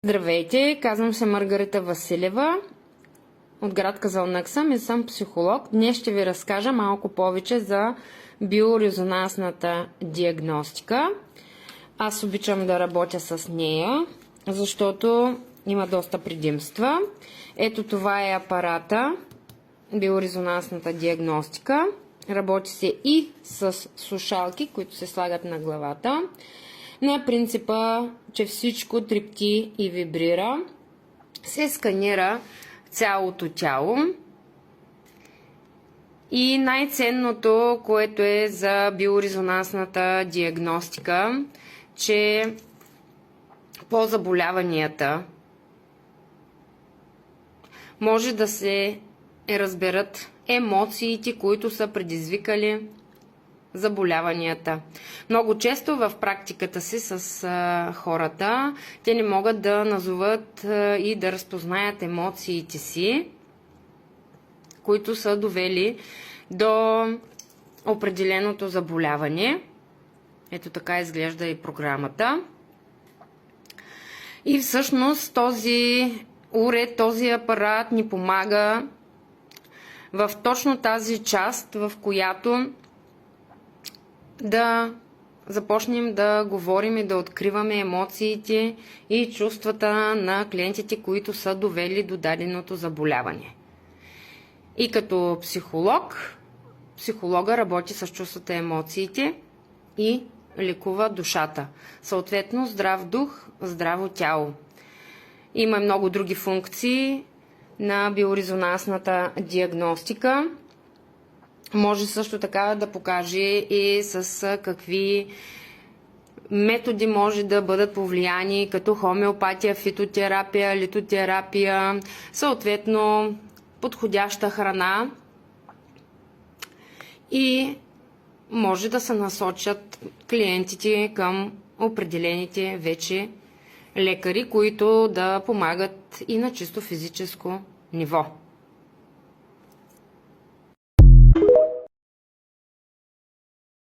Здравейте, казвам се Маргарита Василева от град Казанлък съм и съм психолог. Днес ще ви разкажа малко повече за биорезонансната диагностика. Аз обичам да работя с нея, защото има доста предимства. Ето това е апарата, биорезонансната диагностика. Работи се и с слушалки, които се слагат на главата. На принципа, че всичко трепти и вибрира, се сканира цялото тяло. И най-ценното, което е за биорезонансната диагностика, че по заболяванията може да се разберат емоциите, които са предизвикали заболяванията. Много често в практиката си с хората, те не могат да назоват и да разпознаят емоциите си, които са довели до определеното заболяване. Ето така изглежда и програмата. И всъщност този уред, този апарат ни помага в точно тази част, в която да започнем да говорим и да откриваме емоциите и чувствата на клиентите, които са довели до даденото заболяване. И като психолога работи с чувствата и емоциите и лекува душата. Съответно, здрав дух, здраво тяло. Има много други функции на биорезонансната диагностика. Може също така да покаже и с какви методи може да бъдат повлияни, като хомеопатия, фитотерапия, литотерапия, съответно подходяща храна, и може да се насочат клиентите към определените вече лекари, които да помагат и на чисто физическо ниво.